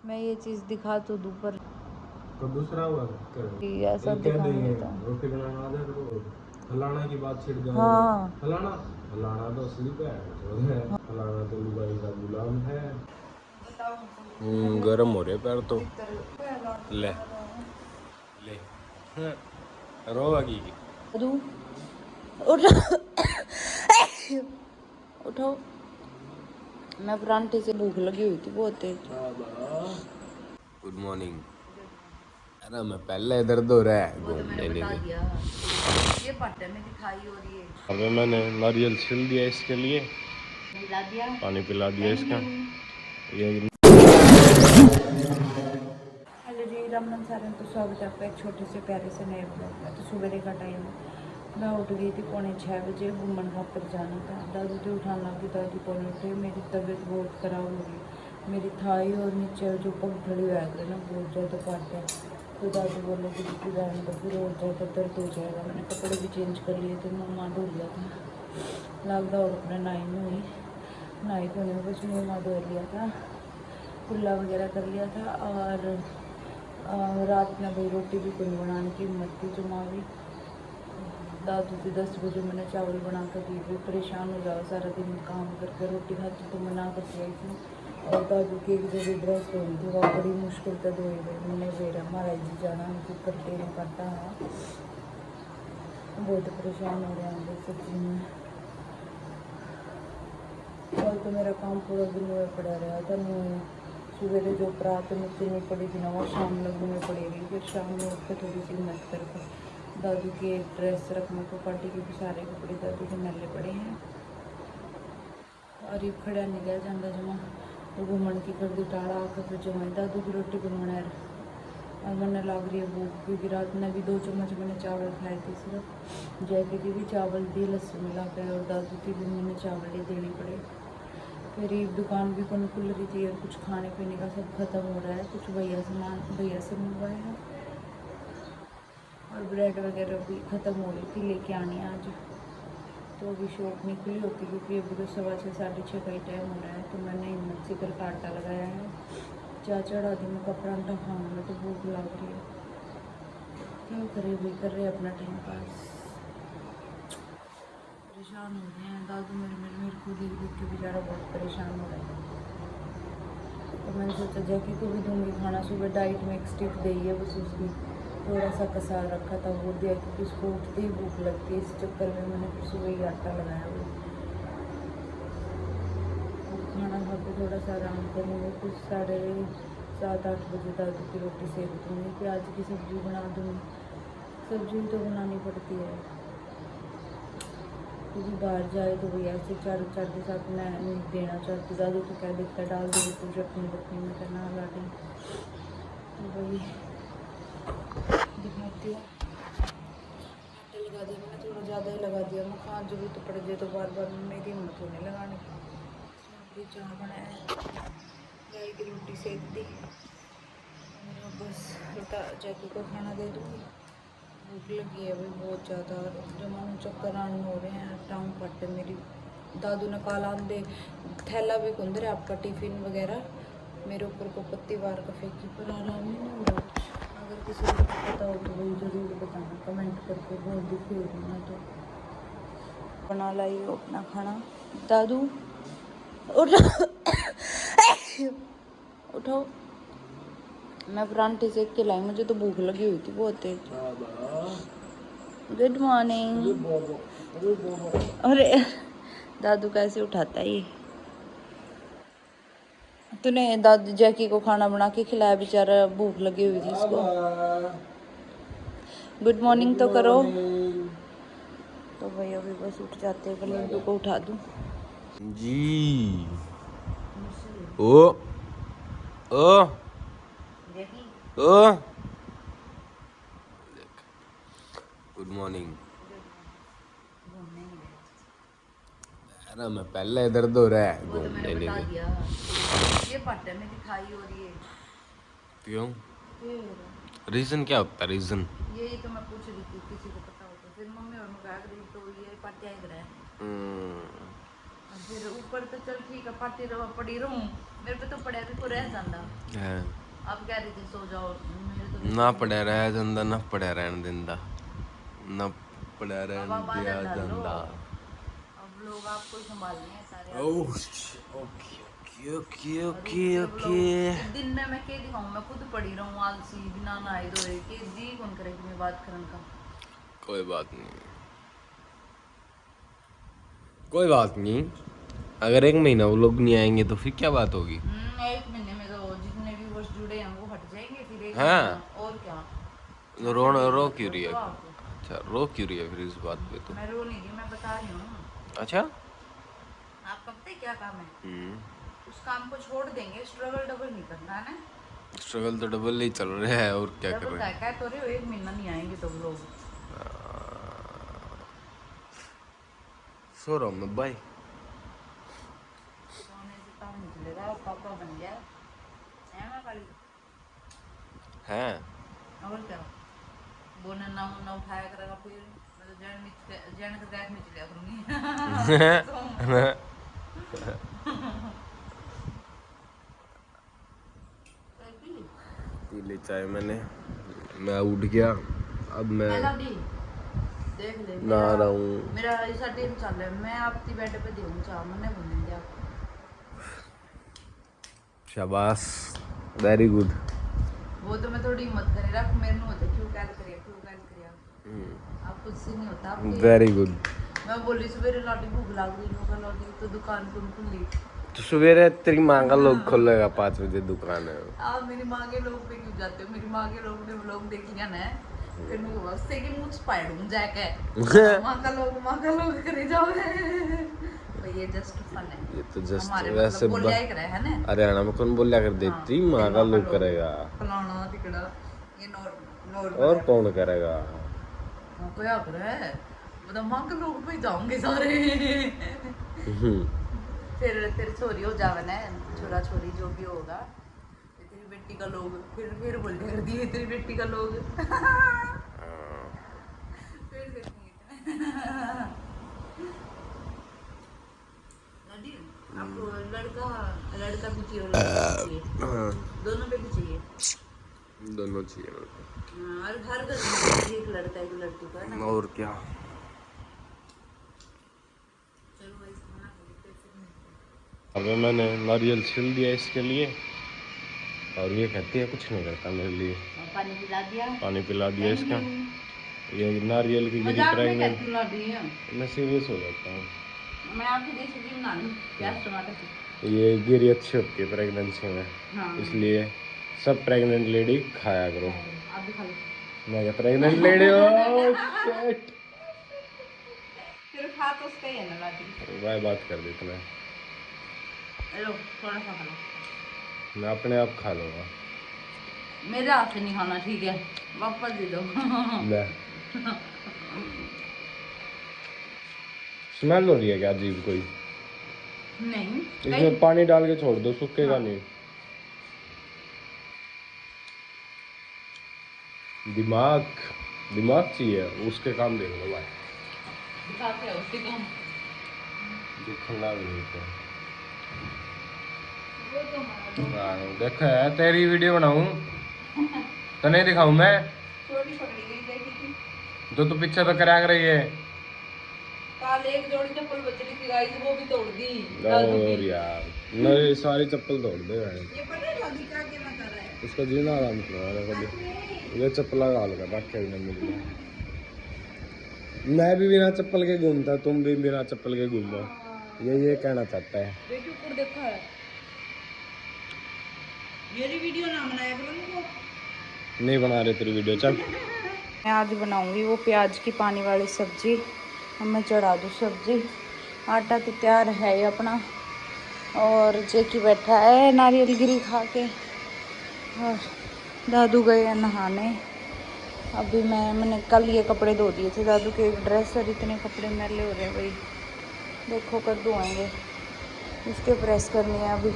मैं ये चीज दिखा तो दूं पर तो दूसरा हुआ ऐसा दिखाने देता हूँ। रोटी बनाना आ जाए तो फलाना की बात छिड़ जाए। हाँ फलाना फलाना तो स्लीप है, फलाना तो लुगाई का गुलाम है। गरम हो रहे पैर तो। ले ले रोवा की उठो उठो। मैं परांठे से भूख लगी हुई थी बहुत तेज। Good morning. अरे मैं पहले दर्द हो रहा है घूमने नहीं दे। ये पट्टे में दिखाई हो रही है। अबे मैंने नारियल छिल दिया इसके लिए, मिला दिया, पानी पिला दिया इसका। ये हेलो जी, रामन सारन तो स्वागत है आपका एक छोटे से प्यारे से नए ब्लॉग में। तो सुबह का टाइम है, मैं उठ गई थी 6:45 बजे। घूमन खातर जाना था। दादू तो उठाना की दादी पौने उठे। मेरी तबीयत बहुत ख़राब हो गई। मेरी थाई और नीचे जो पगड़ी हुआ है ना बहुत ज़्यादा काट है। तो दादू बोले कि दीदी रहने तो फिर और ज़्यादा दर्द हो जाएगा। मैंने कपड़े भी चेंज कर लिए थे, मुँह धो लिया था। लगता और अपने नहाई में हुई, नहाई धोने में बस मुँह धो लिया था, कुल्ला वगैरह कर लिया था। और रात में भाई रोटी भी कोई बनाने की हिम्मत थी जुमा भी। दादू से 10 बजे मैंने चावल बना कर दी थी। परेशान हो जाओ सारा दिन काम करके, रोटी खाती तो मना करती आई थी। और दादू की एक जगह ड्रेस धोई थी, वह बड़ी मुश्किल से धोई गई। मैंने बेरा महाराज जी जाना उनकी करते नहीं करता है। बहुत परेशान हो रहे हैं सब्जी में। कल तो मेरा काम पूरा दिन में पड़ा रहा था। मैं सवेरे जो प्रात में नहीं पड़ी थी ना वो शाम लगने में पड़ेगी। फिर शाम में उठ कर थोड़ी सी मत करके दादू के ड्रेस रखने को पार्टी के सारे कपड़े दादू के मैले पड़े हैं। और ये खड़ा नहीं गया जाता जमा तो घूमन की कर दी टाड़ा आकर फिर जमाई दादू की रोटी बनवाना है। और मैंने लाग रही है भूख, क्योंकि रात में भी 2 चम्मच मैंने चावल खाए थे सिर्फ। जैकी की भी चावल दिए लस्सी मिला कर, और दादू की भी मैंने चावल ही देने पड़े। मेरी दुकान भी कौन खुल रही थी और कुछ खाने पीने का सब खत्म हो रहा है। कुछ भैया से मंगवाए हैं। और ब्रेड वगैरह भी ख़त्म हो रही थी, लेके आनी है आज। तो अभी शॉप नहीं खुली होती, क्योंकि अभी तो 6:15 6:30 का ही टाइम हो रहा है। तो मैंने हिम्मत से कर आटा लगाया है। चाय चढ़ा दी, मैं परांठा खाऊंगा तो भूख लग रही है। क्या करे भाई, कर रहे अपना टाइम पास। परेशान हो रहे हैं दादू मेरे को देख देख के बेचारा बहुत परेशान हो रहा है। तो मैंने सोचा जैकी को भी दूंगी खाना। सुबह डाइट में एक स्टिक दी है, बस उसकी थोड़ा सा कसार रखा था वो दिया, क्योंकि उसको उठते ही भूख लगती है। इस चक्कर में मैंने फिर सुबह ही आटा लगाया वो। खाना खा के थोड़ा सा आराम करूँगी, फिर 7:30 8 बजे दादू की रोटी सेक दूँगी। प्याज की सब्ज़ी बना दूँगी। सब्ज़ी तो बनानी पड़ती है, क्योंकि बाहर जाए तो भैया ऐसे चार के साथ मैं नहीं देना चाहती। दादू तो क्या दिखता डाल देगी तो चटनी वटनी में करना लाटी। तो वही दिखाती हूँ। आटा लगा दिया मैंने, थोड़ा ज़्यादा ही लगा दिया। मैं खा जरूरत तो पड़ जाए तो बार बार मेरी हिम्मत होने लगाने की। चाय बनाया, गाय की रोटी सेक दी, और बस जैकी को खाना दे दूँगी। भूख लगी है भाई बहुत ज़्यादा। जो मन चक्कर आने हो रहे हैं, टांग पट्टे मेरी। दादू ने काला आंदे थैला भी कुंदर आपका टिफ़िन वगैरह मेरे ऊपर को पत्ती वार का फेंकी, पर आराम ही नहीं हो रहा कुछ। अगर किसी को कुछ पता हो तो वही ज़रूर बताना कमेंट करके। बहुत दुखी हो रही मैं तो। बना लाई हो अपना खाना। दादू उठो उठो। मैं परांठे सेक के लाई, मुझे तो भूख लगी हुई थी बहुत तेज। Good morning. अरे दादू कैसे उठाता है ये। तूने दादू जैकी को खाना बना के खिलाया, बेचारा भूख लगी हुई थी इसको। गुड मॉर्निंग तो करो। तो भाई अभी बस उठ जाते हैं, लड्डू को उठा दूँ जी। ओ ओ ओ गुड मॉर्निंग। अरे मैं पहले दर्द हो रहा है घूमने नहीं दे। ये पट्टे में दिखाई हो रही है। क्यों? रीजन क्या होता है रीजन? यही तो मैं पूछ रही थी, किसी को पता हो तो। फिर मम्मी और मैं बैग रही तो ये पट्टे इधर है। फिर ऊपर तो चल ठीक है, पाती रहो पड़ी रहूं, मेरे पे तो पड़े भी को रह जाता। है आप कह रहे थे सो जाओ, मेरे तो ना पड़िया रह ਜਾਂਦਾ ਨਾ ਪੜਿਆ ਰਹਿਣ ਦਿੰਦਾ ਨਾ ਪੜਿਆ ਰਹਿਣ अब आप ਦਿਆ आदत डाल लो, ਜਾਂਦਾ अब लोग आपको ही संभालने हैं सारे। ओह ओके ओके ओके और ओके जब ओके लोग दिन में मैं क्या दिखाऊं, मैं खुद पड़ी रहूं आलसी बिना नहाए धोए के, जी कौन करेगी मैं बात करने का। कोई बात नहीं कोई बात नहीं अगर 1 महीना वो लोग नहीं आएंगे तो फिर क्या बात होगी 1 महीने में तो जितने भी वर्ष जुड़े हैं वो हट जाएंगे, फिर 1 हाँ महीना और क्या। तो रो क्यों रही तो है आप, अच्छा रो क्यों रही है फिर इस बात पे तो मैं रो नहीं रही, मैं बता रही हूँ। अच्छा आपका पता है क्या काम है, उस काम को छोड़ देंगे, स्ट्रगल डबल नहीं करना है ना। स्ट्रगल तो डबल ही चल रहा है और क्या कर डबल रहे हैं क्या तो रहे हो, 1 महीना नहीं आएंगे तो लोग। सो रहा हूँ मैं बाय सोने से काम नहीं चलेगा, पापा बन गया है मैं खाली। हैं और क्या, वो ना उठाया करेगा, फिर मैं तो जैन के बैग में चलिया करूँगी। पी ली चाय मैंने मैं उठ गया अब मैं देख ले नहा रहा हूँ मेरा ऐसा टाइम चल रहा है, मैं आपकी बेड पे देऊँ चाह मैंने बोल दिया। शाबाश वेरी गुड वो तो मैं थोड़ी हिम्मत करे रख, मेरे में होता क्यों कैल करिया आप खुद से नहीं होता आपके। वेरी गुड मैं बोली सवेरे लाटी भूख लग गई, मैं कल लगी तो दुकान कौन खुली। तो सवेरे तेरी माँ का लोग खोलेगा 5 बजे दुकान है आप मेरी माँ के लोग पे क्यों जाते हो, मेरी माँ के लोग ने व्लॉग देख लिया ना, फिर मैं बोला उससे कि मुझ पाड़ूं जाके माँ का लोग करे जाओगे। तो ये जस्ट फन है, ये तो जस्ट हमारे वैसे मतलब बोलिया ही करे है ना। हरियाणा में कौन बोलिया कर देती माँ का लोग करेगा फलाना तिकड़ा, ये नॉर्मल और है। कौन करेगा कोई आकर है मतलब माँ के लोग पे जाओगे सारे। फिर तेरी छोरी हो जावे ना, छोरा छोरी जो भी होगा, फिर तेरी बेटी का लोग, फिर बोल कर दिए तेरी बेटी का लोग। फिर देखेंगे आपको लड़का लड़का भी चाहिए और लड़का भी चाहिए, दोनों पे भी चाहिए। दोनों चाहिए और हर घर में एक लड़का एक लड़की का ना। और क्या चलो वही खाना खा लेते हैं, फिर मिलते हैं। अभी मैंने नारियल छिल दिया इसके लिए और ये कहती है कुछ नहीं करता मेरे लिए पानी पिला दिया, पानी पिला दिया इसका ये नारियल की गिरी मजाक में प्रेग्नेंट कहती ला दी है। मैं सीरियस हो जाता हूँ मैं आपकी देसी सब्जी बना लूँ, प्याज टमाटर की। ये गिरी अच्छी होती है प्रेगनेंसी में हाँ इसलिए सब प्रेग्नेंट लेडी खाया करो आप भी खा लो। मैं क्या प्रेग्नेंट लेडी हो शिट फिर खा तो उसका ही है ना लाठी। वह बात कर दी तूने लो थोड़ा सा खा लो, मैं अपने आप खा लूँगा मेरे हाथ से नहीं खाना, ठीक है वापस दे दो। ले स्मेल हो रही है क्या अजीब कोई नहीं इसमें पानी डाल के छोड़ दो सूखेगा नहीं दिमाग दिमाग चाहिए उसके काम देख लो भाई दिखाते हैं उसके काम। दिखना भी नहीं तो वो तो हमारा हाँ, देखा है तेरी वीडियो बनाऊं तो नहीं दिखाऊं मैं छोटी पकड़ी गई देखी थी, जो तू पीछे तो करा रही है कल एक जोड़ी चप्पल बच रही थी गाइस, वो भी तोड़ दी। और यार मेरी सारी चप्पल तोड़ दे भाई ये पता है दादी क्या कहना चाह रहा है, उसका जीना आराम करवा कभी ये चप्पल गाल कर रखे भी नहीं मिल मैं भी बिना चप्पल के घूमता तुम भी बिना चप्पल के घूमो ये कहना चाहता है देखो ऊपर देखा है, मेरी वीडियो ना बनाया करो इनको। नहीं बना रहे तेरी वीडियो चल मैं आज बनाऊंगी वो प्याज की पानी वाली सब्जी, अब मैं चढ़ा दूँ सब्जी। आटा तो तैयार है ही अपना, और जेकी बैठा है नारियल गिरी खा के, और दादू गए हैं नहाने। अभी मैंने कल ये कपड़े धो दिए थे दादू के, एक ड्रेस और इतने कपड़े मैले हो रहे हैं भाई, देखो कर धोएंगे, इसके प्रेस करनी है अभी।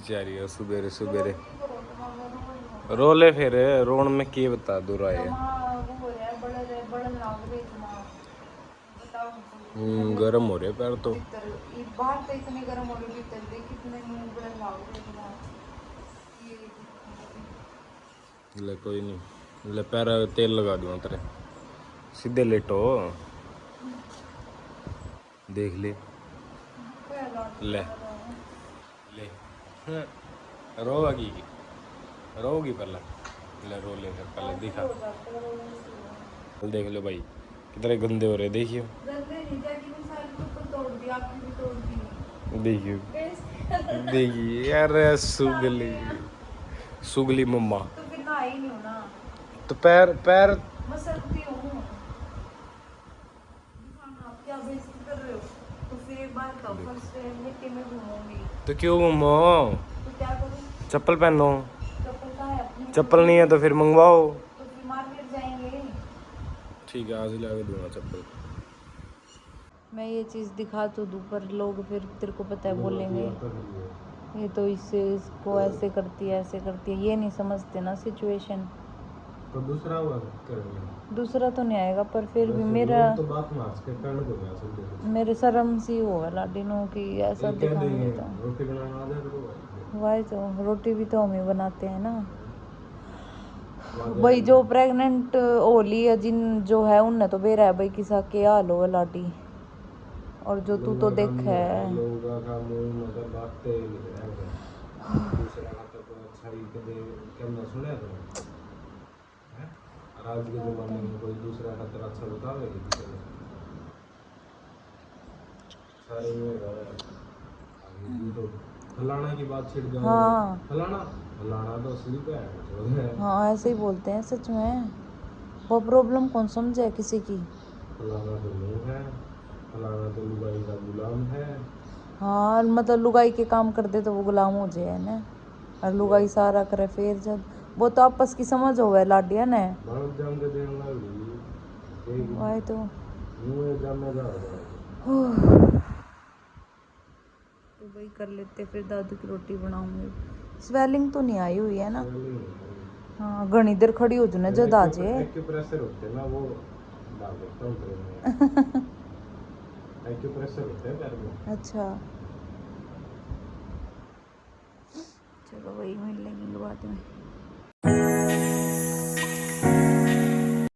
जा रही है सुबेरे सुबेरे रो ले फिर रोन में के बता दो रहा है गर्म हो रहे पैर तो। भीतर ये बाहर तो इतने गर्म हो रहे, भीतर देख कितने मुंह पे लाओगे ले कोई नहीं, ले पैर तेल लगा दूंगा तेरे, सीधे लेटो, देख ले ले ले। रोगी रोगी पहले, ले रो ले फिर पहले दिखा, देख लो भाई कितने गंदे हो रहे, देखियो देखियो देखिए यार, सुगली सुगली मम्मा। तो फिर नहाई नहीं हो ना, तो पैर पैर मसलती हूँ। आप क्या बेइज्जती कर रहे हो? तो फिर एक बार तो फर्स्ट टाइम मिट्टी में घूमूंगी तो क्यों मम्मा, तो क्या करूँ? चप्पल पहनो, चप्पल कहाँ है अपनी? चप्पल नहीं है तो फिर मंगवाओ। तो फिर मार्केट जाएंगे। ठीक है आज ला के दूंगा चप्पल। मैं ये चीज़ दिखा तो दूँ पर लोग फिर तेरे को पता है बोलेंगे ये तो इसको ऐसे करती है ऐसे करती है, ये नहीं समझते ना सिचुएशन। तो दूसरा हुआ करेंगे, दूसरा तो नहीं आएगा पर फिर भी मेरा तो बात मार के करने को गया सब मेरे शर्म सी होगा लाडिनो की ऐसा दिखाऊंगी तो। रोटी बनाना आ जाए तो वही तो, रोटी भी तो हम ही बनाते हैं ना भाई। जो प्रेग्नेंट होली है जिन जो है उनने तो बेरा है भाई किसा के हाल हो लाडी, और जो तू तो देख है लोगों का मुंह मतलब बातें दूसरा का तो अच्छा ही कदे कहना सुने तो हैं। आज के जमाने में कोई दूसरा का तेरा अच्छा बतावे कि सारे में ये तो फलाना की बात छिड़ जाए। हाँ फलाना फलाना तो असली पे है। हाँ ऐसे ही बोलते हैं सच में, वो प्रॉब्लम कौन समझे किसी की। फलाना तो मुंह है, फलाना तो लुगाई का गुलाम है। हाँ मतलब लुगाई के काम कर दे तो वो गुलाम हो जाए ना, और लुगाई सारा करे फिर जब वो तो आपस की समझ हो गए लाडिया ने। बात जान के देना वही तो मुंह जानना जा रहा है। तो वही कर लेते फिर दादू की रोटी बनाऊंगी। स्वेलिंग तो नहीं आई हुई है ना? हाँ घनी देर खड़ी हो जूने जब आजे एक्यूप्रेशर होते हैं ना वो डाल देता हूँ एक्यूप्रेशर होते हैं पैर में। अच्छा चलो वही मिल लेंगे बाद में।